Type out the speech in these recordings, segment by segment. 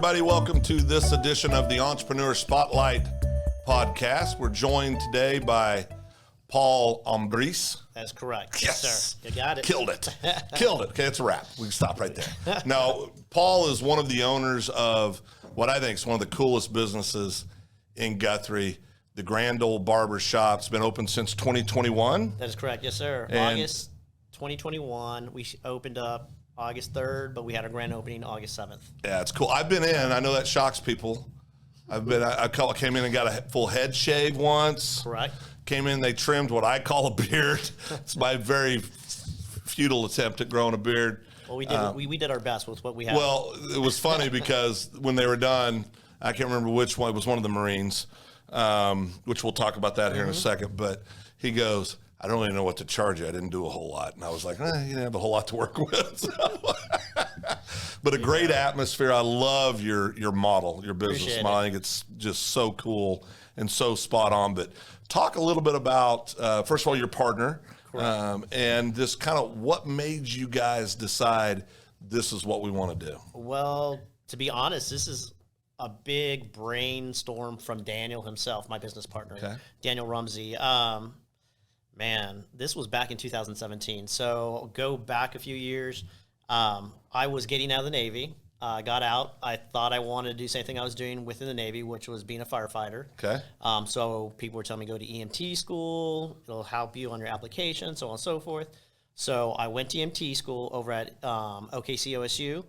everybody. Welcome to this edition of the Entrepreneur Spotlight podcast. We're joined today by Paul Ambriz. That's correct. Yes, sir. You got it. Killed it. Killed it. Okay, it's a wrap. We can stop right there. Now, Paul is one of the owners of what I think is one of the coolest businesses in Guthrie, the Grand Ole Barber Shop. It's been open since 2021. That is correct. Yes, sir. And August 2021. We opened up August 3rd, but we had our grand opening August 7th. Yeah, it's cool. I've been in. I know that shocks people. I came in and got a full head shave once. Correct. Came in, they trimmed what I call a beard. It's my very futile attempt at growing a beard. Well, we did our best with what we had. Well, it was funny because when they were done, I can't remember which one. It was one of the Marines, which we'll talk about that here in a second. But he goes, I don't really know what to charge you. I didn't do a whole lot. And I was like, you didn't have a whole lot to work with. But a great atmosphere. I love your model, your business model. I think it's just so cool and so spot on. But talk a little bit about, first of all, your partner, and this kind of what made you guys decide this is what we want to do. Well, to be honest, this is a big brainstorm from Daniel himself, my business partner, Daniel Rumsey. Man, this was back in 2017. So go back a few years. I was getting out of the Navy. I got out. I thought I wanted to do the same thing I was doing within the Navy, which was being a firefighter. Okay. So people were telling me go to EMT school. It'll help you on your application, so on and so forth. So I went to EMT school over at OKC OSU.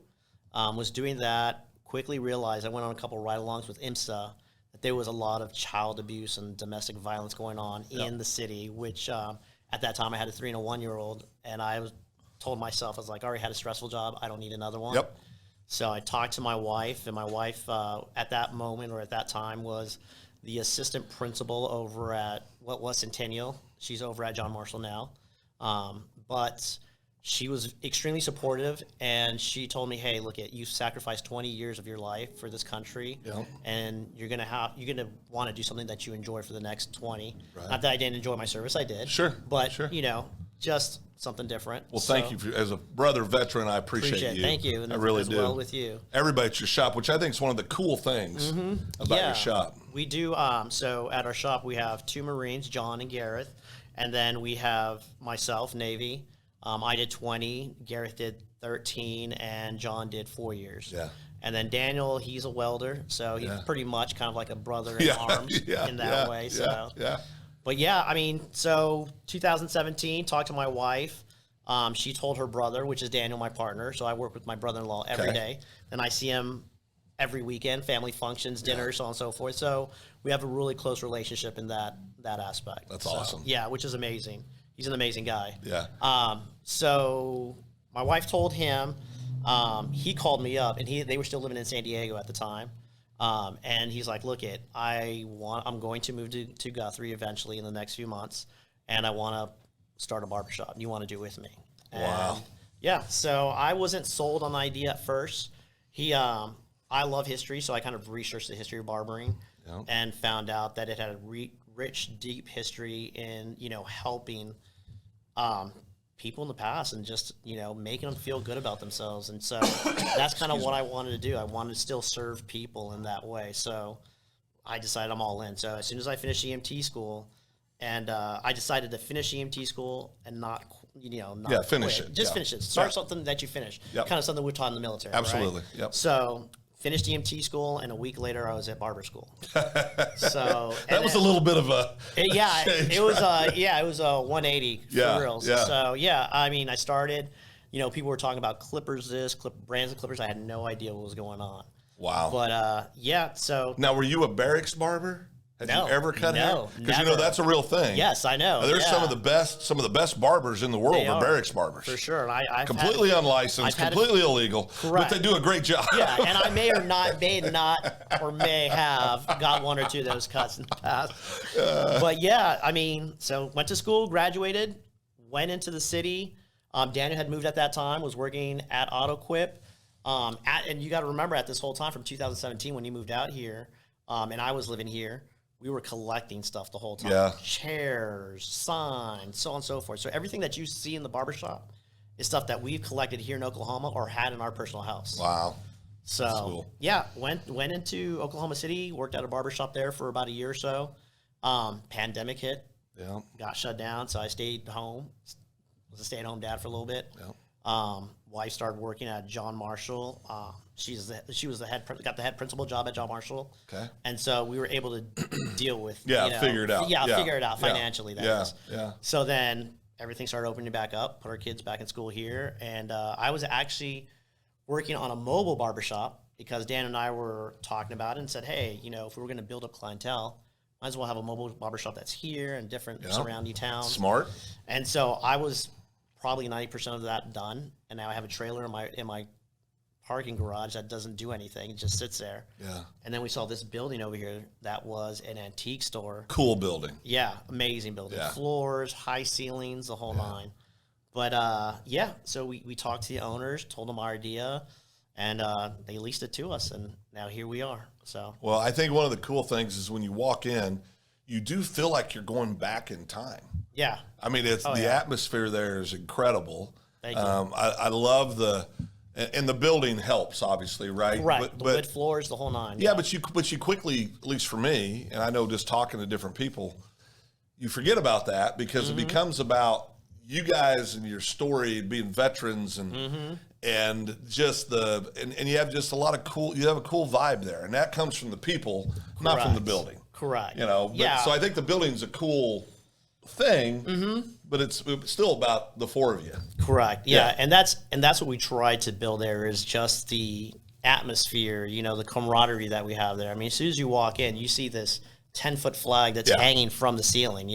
Was doing that. Quickly realized I went on a couple ride-alongs with IMSA. There was a lot of child abuse and domestic violence going on in the city, which at that time I had a 3 and a 1-year-old, and I told myself, I was like, I already had a stressful job. I don't need another one. Yep. So I talked to my wife, and my wife at that moment or at that time was the assistant principal over at what was Centennial. She's over at John Marshall now. But she was extremely supportive, and she told me, hey, look, you sacrificed 20 years of your life for this country, and you're gonna want to do something that you enjoy for the next 20. Right. Not that I didn't enjoy my service, I did. Sure. But, just something different. Well, thank you. As a brother veteran, I appreciate you. Thank you. And I really do. Well with you. Everybody at your shop, which I think is one of the cool things about your shop. We do. So at our shop, we have 2 Marines, John and Gareth, and then we have myself, Navy. I did 20, Gareth did 13, and John did 4 years. Yeah. And then Daniel, he's a welder, so he's pretty much kind of like a brother in arms in that way. So. But so 2017, talked to my wife. She told her brother, which is Daniel, my partner. So I work with my brother-in-law every day. And I see him every weekend, family functions, dinners, so on and so forth. So we have a really close relationship in that aspect. That's awesome. Yeah, which is amazing. He's an amazing guy. Yeah. So my wife told him, he called me up, and they were still living in San Diego at the time. And he's like, look, I'm going to move to Guthrie eventually in the next few months, and I want to start a barbershop. You want to do it with me? Wow. Yeah. So I wasn't sold on the idea at first. I love history, so I kind of researched the history of barbering and found out that it had a rich, deep history in, helping people in the past and just, making them feel good about themselves. And so that's kind of what I wanted to do. I wanted to still serve people in that way. So I decided I'm all in. So as soon as I finished EMT school, and I decided to finish EMT school and not finish quit. it. Just finish it. Start something that you finish. Kind of something we're taught in the military. Absolutely. Right? Yep. So finished EMT school, and a week later I was at barber school. So that was a little bit of a change, it was it was a 180 for real. So I started, people were talking about clippers, brands of clippers. I had no idea what was going on. Wow. But so now, were you a barracks barber? Have you ever cut hair? Because that's a real thing. Yes, I know. Now, there's some of the best barbers in the world are barracks barbers. For sure. I've completely unlicensed, completely illegal. Correct. But they do a great job. Yeah, and I may have got 1 or 2 of those cuts in the past. But so went to school, graduated, went into the city. Daniel had moved at that time, was working at AutoQuip. And you got to remember at this whole time from 2017 when he moved out here, and I was living here, we were collecting stuff the whole time. Yeah. Chairs, signs, so on and so forth. So everything that you see in the barbershop is stuff that we've collected here in Oklahoma or had in our personal house. Wow. So cool. yeah, went into Oklahoma City, worked at a barbershop there for about a year or so. Pandemic hit, got shut down, so I stayed home. Was a stay-at-home dad for a little bit. Wife started working at John Marshall. She was the got the head principal job at John Marshall. Okay. And so we were able to deal with figure it out. Figure it out financially. That is. Yeah. So then everything started opening back up. Put our kids back in school here, and I was actually working on a mobile barbershop because Dan and I were talking about it and said, hey, if we were going to build up clientele, might as well have a mobile barbershop that's here and different surrounding towns. Smart. And so I was probably 90% of that done, and now I have a trailer in my parking garage that doesn't do anything. It just sits there. Yeah. And then we saw this building over here that was an antique store. Cool building. Yeah, amazing building. Yeah. Floors, high ceilings, the whole nine. But, so we talked to the owners, told them our idea, and they leased it to us, and now here we are. So. Well, I think one of the cool things is when you walk in, you do feel like you're going back in time. Yeah. I mean, the atmosphere there is incredible. Thank you. I love and the building helps, obviously, right? Right. But, the wood floors, the whole nine. Yeah, but you quickly, at least for me, and I know just talking to different people, you forget about that because it becomes about you guys and your story being veterans and just and you have just a lot of you have a cool vibe there, and that comes from the people, not from the building. Correct. So I think the building's a cool thing, but it's still about the four of you. Correct. Yeah. And that's what we try to build there is just the atmosphere, the camaraderie that we have there. I mean, as soon as you walk in, you see this 10-foot flag that's hanging from the ceiling,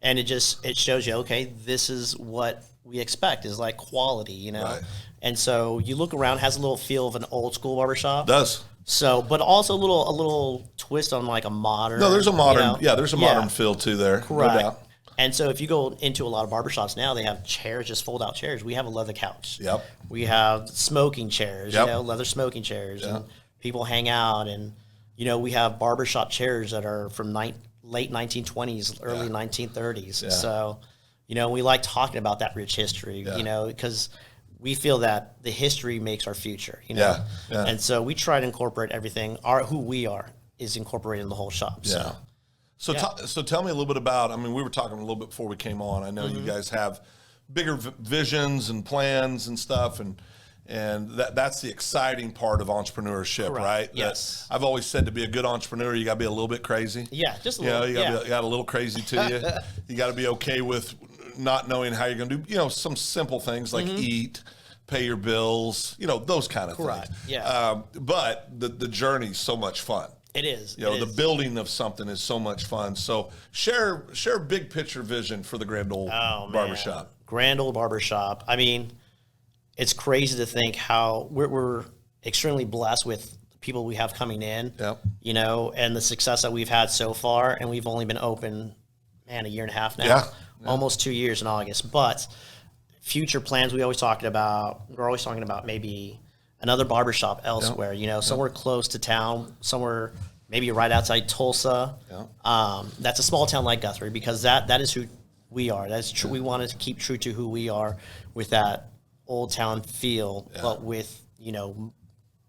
and it shows you, okay, this is what we expect is like quality, Right. And so you look around, has a little feel of an old school barbershop. Does. So, but also a little twist on like a modern. No, there's a modern, there's a modern feel too there. Correct. No doubt. And so if you go into a lot of barbershops now, they have chairs, just fold out chairs. We have a leather couch. Yep. We have smoking chairs, leather smoking chairs, and people hang out. And, we have barbershop chairs that are from late 1920s, early 1930s. Yeah. So, we like talking about that rich history, because we feel that the history makes our future, Yeah. And so we try to incorporate everything. Who we are is incorporated in the whole shop. Yeah. So tell me a little bit about, I mean, we were talking a little bit before we came on. I know you guys have bigger visions and plans and stuff, and that's the exciting part of entrepreneurship, Correct. Right? Yes. I've always said to be a good entrepreneur, you got to be a little bit crazy. Yeah, just a little. You got a little crazy to you. You got to be okay with not knowing how you're going to do, some simple things like eat, pay your bills, those kind of Correct. things. Yeah. But the journey's so much fun. It is. The building of something is so much fun. So share big picture vision for the Grand Ole Barber Shop. Grand Ole Barber Shop. I mean, it's crazy to think how we're extremely blessed with the people we have coming in. Yep. And the success that we've had so far, and we've only been open, a year and a half now. Yeah. Almost 2 years in August. But future plans, we're always talking about maybe another barbershop elsewhere, somewhere close to town, somewhere maybe right outside Tulsa. That's a small town like Guthrie, because that is who we are. That's true. We wanted to keep true to who we are with that old town feel, but with,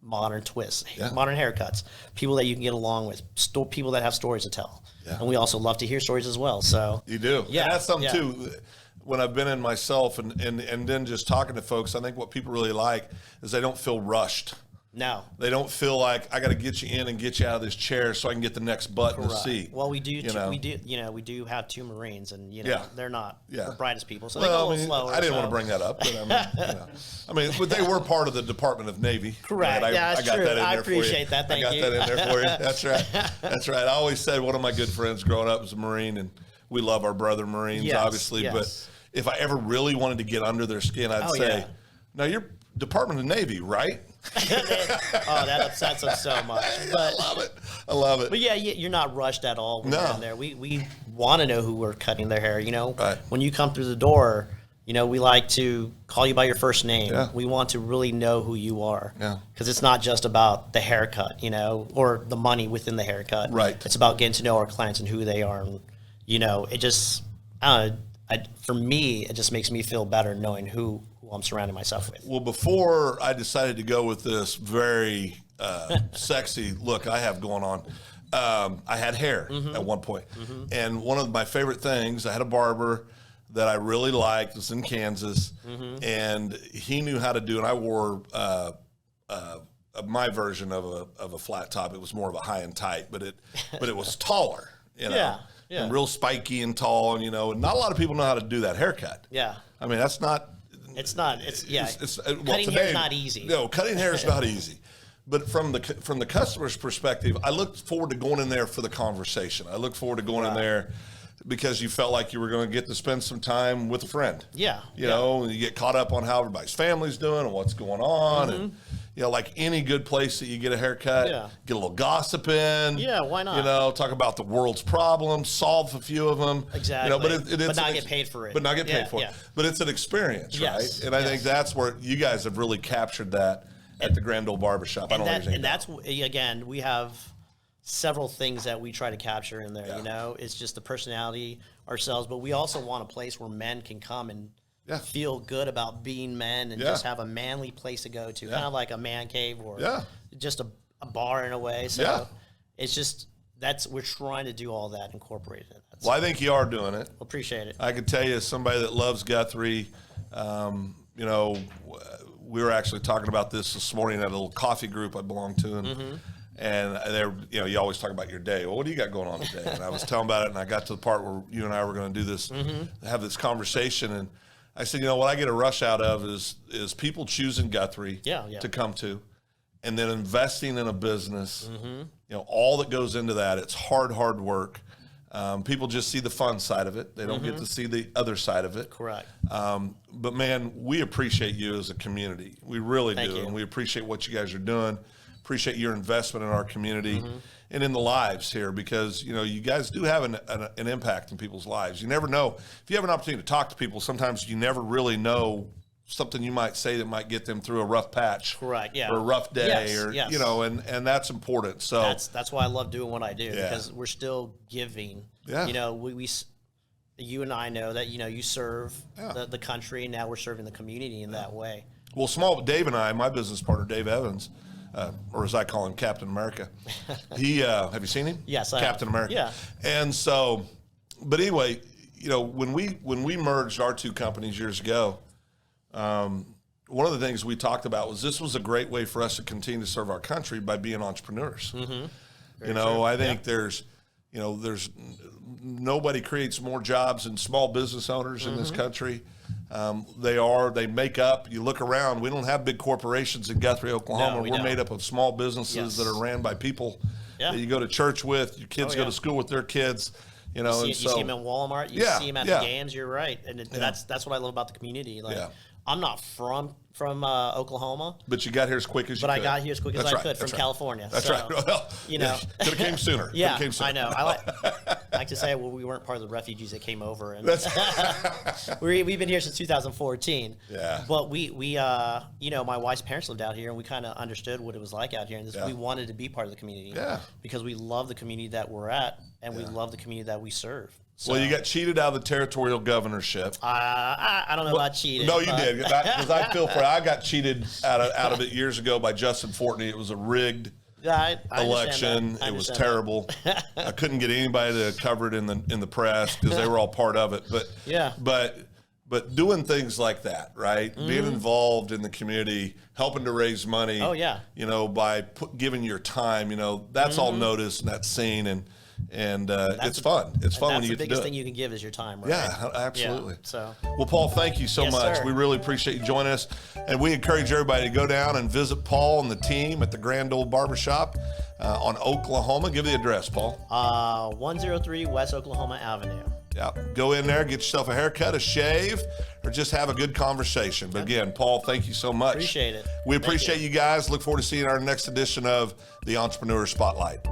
modern twists, modern haircuts, people that you can get along with, people that have stories to tell. And we also love to hear stories as well. So you do. Yeah. And that's something too. When I've been in myself and then just talking to folks, I think what people really like is they don't feel rushed. No. They don't feel like I got to get you in and get you out of this chair so I can get the next butt in the seat. Well, we do have two Marines, and they're not the brightest people, so they well, go a little slower. I didn't want to bring that up, but but they were part of the Department of Navy. Correct. Right? I got true. that in there appreciate for you. That. Thank you. I got that in there for you. That's right. That's right. I always said one of my good friends growing up was a Marine, and we love our brother Marines, obviously. Yes. But if I ever really wanted to get under their skin, I'd say, "No, you're Department of Navy, right?" That upsets them so much. But, I love it. But you're not rushed at all when you're in there. We want to know who we're cutting their hair. Right. When you come through the door, we like to call you by your first name. Yeah. We want to really know who you are. Yeah. Because it's not just about the haircut, or the money within the haircut. Right. It's about getting to know our clients and who they are. And, it just, for me, it just makes me feel better knowing who I'm surrounding myself with. Well, before I decided to go with this very sexy look I have going on, I had hair at one point. And one of my favorite things, I had a barber that I really liked. It was in Kansas, and he knew how to do it. I wore my version of a flat top. It was more of a high and tight, but it was taller, you know, and real spiky and tall, and and not a lot of people know how to do that haircut. Yeah, I mean that's not. It's not. It's cutting hair is not easy. No, cutting hair is not easy. But from the customer's perspective, I looked forward to going in there for the conversation. I looked forward to going in there because you felt like you were going to get to spend some time with a friend. Yeah. You know, and you get caught up on how everybody's family's doing and what's going on. And, like any good place that you get a haircut, get a little gossip in. Yeah, why not? Talk about the world's problems, solve a few of them. Exactly. But not get paid for it. But not get paid for it. But it's an experience, right? And I think that's where you guys have really captured that at the Grand Ole Barber Shop. And that's, again, we have several things that we try to capture in there. It's just the personality ourselves, but we also want a place where men can come and feel good about being men and just have a manly place to go to, kind of like a man cave or just a bar in a way. So it's just we're trying to do all that, incorporate it. Well, I think you are doing it. Appreciate it. I could tell you, as somebody that loves Guthrie, we were actually talking about this morning at a little coffee group I belong to, and they're, you always talk about your day. Well, what do you got going on today? And I was telling about it, and I got to the part where you and I were going to do this, have this conversation, and I said, what I get a rush out of is people choosing Guthrie to come to, and then investing in a business. All that goes into that. It's hard work. People just see the fun side of it. They don't get to see the other side of it. Correct. But man, we appreciate you as a community. We really do. And we appreciate what you guys are doing. Appreciate your investment in our community and in the lives here, because, you guys do have an impact in people's lives. You never know. If you have an opportunity to talk to people, sometimes you never really know something you might say that might get them through a rough patch. Correct. Yeah. Or a rough day and that's important. So that's why I love doing what I do, because we're still giving. Yeah. You and I know that, you serve the country, and now we're serving the community in that way. Well, Dave and I, my business partner, Dave Evans, or as I call him, Captain America. He, have you seen him? Yes, Captain America. Yeah. And so, but anyway, when we merged our two companies years ago, one of the things we talked about was this was a great way for us to continue to serve our country by being entrepreneurs. I think there's nobody creates more jobs than small business owners in this country. They make up, you look around, we don't have big corporations in Guthrie, Oklahoma. No, We're made up of small businesses that are ran by people that you go to church with, your kids go to school with their kids. You see them in Walmart, you see them at the games, you're right. And that's what I love about the community. I'm not from Oklahoma, but you got here as quick as you could. But I got here as quick as I could from California. That's right. Well, could have came sooner. Yeah, I know. I like to say, we weren't part of the refugees that came over, and we've been here since 2014. Yeah. But we my wife's parents lived out here, and we kind of understood what it was like out here, and we wanted to be part of the community. Yeah. Because we love the community that we're at, and we love the community that we serve. So, well, you got cheated out of the territorial governorship. I don't know about cheated. No, you did. Because I feel for it. I got cheated out of it years ago by Justin Fortney. It was a rigged election. It was terrible. I couldn't get anybody to cover it in the press because they were all part of it. But doing things like that, right? Being involved in the community, helping to raise money. Oh yeah. By giving your time. That's all noticed and that's seen and it's fun. It's fun when you get to do it. That's the biggest thing you can give is your time, right? Yeah, absolutely. Yeah, well, Paul, thank you so much. Sir. We really appreciate you joining us. And we encourage everybody to go down and visit Paul and the team at the Grand Ole Barber Shop on Oklahoma. Give the address, Paul. 103 West Oklahoma Avenue. Yeah, go in there, get yourself a haircut, a shave, or just have a good conversation. But again, Paul, thank you so much. Appreciate it. We appreciate you guys. Look forward to seeing our next edition of the Entrepreneur Spotlight.